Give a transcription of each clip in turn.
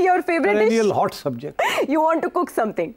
Your favorite dish? Perennial hot subject. You want to cook something?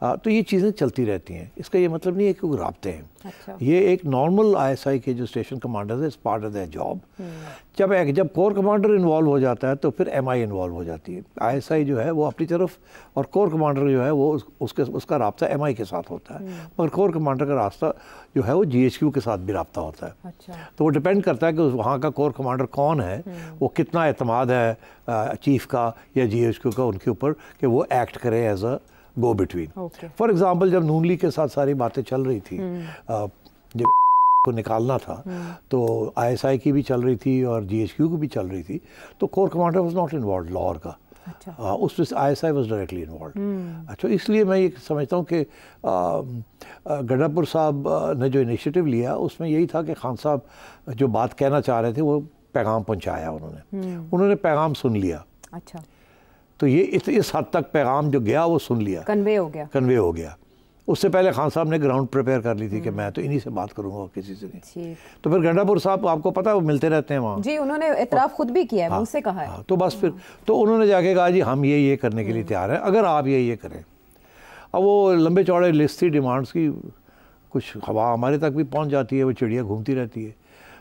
تو یہ چیزیں چلتی رہتی ہیں. اس کا یہ مطلب نہیں ہے کہ وہ رابطے ہیں. اچھا. یہ ایک نارمل ISI کے جو اسٹیشن کمانڈرز ہیں اس پارٹ آف دیئر جاب. جب کور کمانڈر انوالو ہو جاتا ہے تو پھر MI انوالو ہو جاتی ہے. ISI جو ہے وہ اپنی طرف اور کور کمانڈر جو ہے وہ اس کا رابطہ MI کے ساتھ ہوتا ہے, مگر کور کمانڈر کا راستہ جو ہے وہ GHQ کے ساتھ بھی رابطہ ہوتا ہے. اچھا. تو وہ ڈپینڈ کرتا ہے کہ وہاں کا کور کمانڈر کون ہے, وہ کتنا اعتماد ہے چیف کا یا GHQ کا ان کے اوپر کہ وہ ایکٹ کرے as a go between. For example جب نون لیگ کے ساتھ ساری باتیں چل رہی تھی, جب کو نکالنا تھا تو ISI کی بھی چل رہی تھی اور GHQ کی بھی چل رہی تھی, تو corps commander was not involved Lahore کا. اس میں ISI واز ڈائریکٹلی انوالوڈ. اچھا, اس لیے میں یہ سمجھتا ہوں کہ گڈھا پور صاحب نے جو انیشیٹو لیا اس میں یہی تھا کہ خان صاحب جو بات کہنا چاہ رہے تھے وہ پیغام پہنچایا انہوں نے پیغام سن لیا. اچھا. تو یہ اس حد تک پیغام جو گیا وہ سن لیا, کنوے ہو گیا. اس سے پہلے خان صاحب نے گراؤنڈ پریپیئر کر لی تھی کہ میں تو انہی سے بات کروں گا, کسی سے نہیں. تو پھر گڈھا پور صاحب آپ کو پتا ہے وہ ملتے رہتے ہیں وہاں. جی, انہوں نے اعتراف خود بھی کیا ہے, مجھ سے کہا ہے. تو بس پھر تو انہوں نے جا کے کہا جی ہم یہ کرنے کے لیے تیار ہیں اگر آپ یہ کریں. اب وہ لمبے چوڑے لسٹ تھی ڈیمانڈس کی, کچھ ہوا ہمارے تک بھی پہنچ جاتی ہے, وہ چڑیا گھومتی رہتی ہے.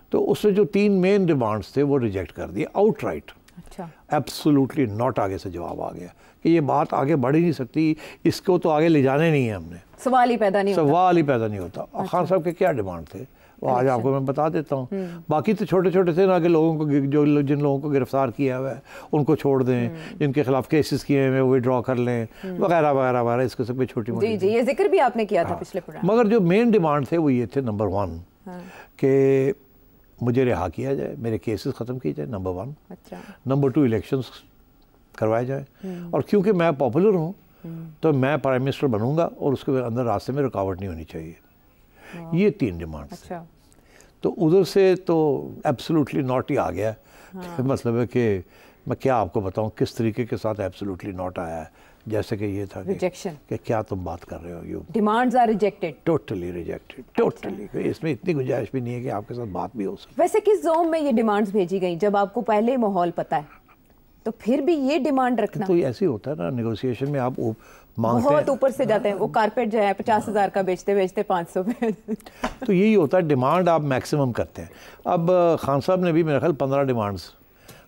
تو اس سے جو 3 مین ڈیمانڈس تھے وہ ریجیکٹ کر دیے آؤٹ رائٹ. اچھا. Absolutely not. آگے سے جواب آ گیا کہ یہ بات آگے بڑھ ہی نہیں سکتی, اس کو تو آگے لے جانے نہیں ہے ہم نے. سوال ہی پیدا نہیں ہوتا. خان صاحب کے کیا ڈیمانڈ تھے وہ آج آپ کو میں بتا دیتا ہوں. باقی تو چھوٹے چھوٹے تھے نا کہ لوگوں کو جن لوگوں کو گرفتار کیا ہوا ہے ان کو چھوڑ دیں, جن کے خلاف کیسز کیے ہوئے وہ ڈرا کر لیں وغیرہ وغیرہ وغیرہ, اس قسم کی چھوٹی موٹی. جی یہ ذکر بھی آپ نے کیا تھا پچھلے پروگرام. مگر جو مین ڈیمانڈ تھے وہ یہ تھے, نمبر 1 کہ مجھے رہا کیا جائے, میرے کیسز ختم کیے جائے, نمبر 1. اچھا. نمبر 2 الیکشنز کروائے جائیں, اور کیونکہ میں پاپولر ہوں تو میں پرائم منسٹر بنوں گا اور اس کے اندر راستے میں رکاوٹ نہیں ہونی چاہیے. یہ 3 ڈیمانڈس. اچھا. تو ادھر سے تو ایبسولوٹلی ناٹ ہی آ گیا. مطلب ہے کہ میں کیا آپ کو بتاؤں کس طریقے کے ساتھ ایبسولوٹلی ناٹ آیا ہے, جیسے کہ یہ تھا کہ کیا تم بات کر رہے ہو, you demands are rejected, totally rejected, totally. اس میں اتنی گنجائش بھی نہیں ہے کہ آپ کے ساتھ بات بھی ہو سکے. ویسے کس زوم میں یہ ڈیمانڈز بھیجی گئیں جب آپ کو پہلے ماحول پتہ ہے, تو پھر بھی یہ ڈیمانڈ رکھنا تو ایسے ہی ہوتا ہے نا نیگوسیشن میں, آپ مانگتے ہیں بہت اوپر سے جاتے ہیں. وہ کارپیٹ جو ہے 50,000 کا بیچتے 500 پہ. تو یہی ہوتا ہے, ڈیمانڈ آپ میکسیمم کرتے ہیں. اب خان صاحب نے بھی میرے خیال 15 ڈیمانڈز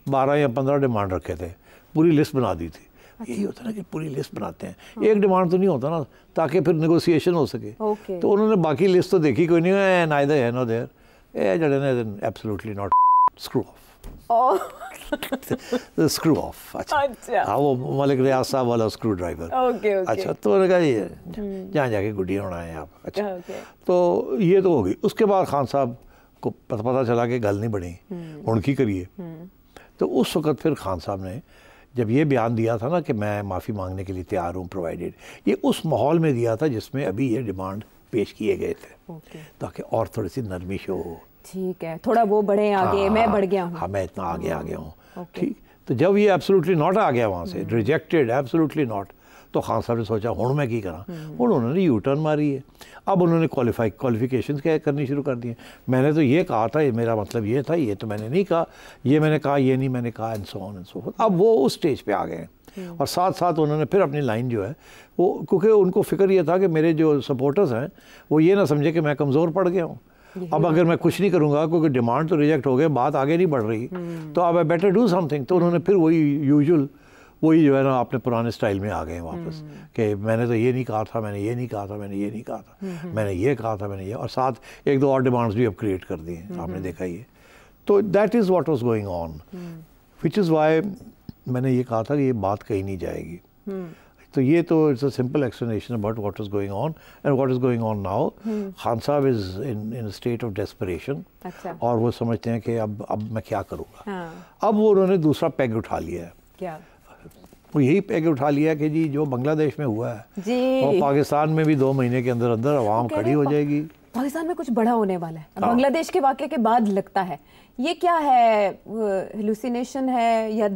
12 یا 15 ڈیمانڈ رکھے تھے, پوری لسٹ بنا دی تھی. یہی ہوتا ہے نا کہ پوری لسٹ بناتے ہیں, ایک ڈیمانڈ تو نہیں ہوتا نا, تاکہ پھر نیگوسیشن ہو سکے. تو انہوں نے باقی لسٹ تو دیکھی کوئی نہیں ہے, neither ہے nor there. Absolutely not. Screw off. Screw off. اچھا. ہاں وہ ملک ریاض صاحب والا اسکرو ڈرائیور. اچھا. تو انہوں نے کہا یہ جہاں جا کے گڈیاں اڑائیں آپ. اچھا. تو یہ تو ہو گئی. اس کے بعد خان صاحب کو پتہ چلا کہ گل نہیں بنی, ان کی کریے. تو اس وقت پھر خان صاحب نے جب یہ بیان دیا تھا نا کہ میں معافی مانگنے کے لیے تیار ہوں پرووائڈیڈ, یہ اس ماحول میں دیا تھا جس میں ابھی یہ ڈیمانڈ پیش کیے گئے تھے, تاکہ اور تھوڑی سی نرمش ہو. ٹھیک ہے, تھوڑا وہ بڑھیں آگے, میں بڑھ گیا ہوں. ہاں میں اتنا آگے آ گیا ہوں. ٹھیک. تو جب یہ ایبسولوٹلی ناٹ آ گیا وہاں سے, ریجیکٹڈ ایبسولوٹلی ناٹ, تو خان صاحب نے سوچا ہوں میں کی کراں. انہوں نے یو ٹرن ماری ہے. اب انہوں نے کوالیفیکیشنز کرنی شروع کر دی ہیں. میں نے تو یہ کہا تھا, میرا مطلب یہ تھا, یہ تو میں نے نہیں کہا, یہ میں نے کہا, یہ نہیں میں نے کہا, and so on and so forth. اب وہ اس سٹیج پہ آ گئے ہیں, اور ساتھ ساتھ انہوں نے پھر اپنی لائن جو ہے وہ, کیونکہ ان کو فکر یہ تھا کہ میرے جو سپورٹرز ہیں وہ یہ نہ سمجھے کہ میں کمزور پڑ گیا ہوں. اب اگر میں کچھ نہیں کروں گا کیونکہ ڈیمانڈ تو ریجیکٹ ہو گئے, بات آگے نہیں بڑھ رہی, تو اب آئی بیٹر ڈو سم تھنگ. تو انہوں نے پھر وہی یوزول وہی جو ہے نا اپنے پرانے سٹائل میں آ گئے ہیں واپس, کہ میں نے تو یہ نہیں کہا تھا, میں نے یہ نہیں کہا تھا, میں نے یہ نہیں کہا تھا, میں نے یہ کہا تھا, میں نے یہ, اور ساتھ 1-2 اور ڈیمانڈز بھی اب کریٹ کر دی ہیں, آپ نے دیکھا یہ. تو that is what was going on, which is why میں نے یہ کہا تھا کہ یہ بات کہیں نہیں جائے گی. تو یہ تو it's a simple explanation about what is going on and what is going on now. Khan sahab is in state of desperation, اور وہ سمجھتے ہیں کہ اب میں کیا کروں گا. اب وہ انہوں نے دوسرا پیگ اٹھا لیا ہے. وہ یہی پیگ اٹھا لیا کہ جی جو بنگلہ دیش میں ہوا ہے اور پاکستان میں بھی 2 مہینے کے اندر اندر عوام کھڑی ہو جائے گی. پاکستان میں کچھ بڑا ہونے والا ہے بنگلہ دیش کے واقعے کے بعد لگتا ہے. یہ کیا ہے, ہیلوسینیشن ہے یا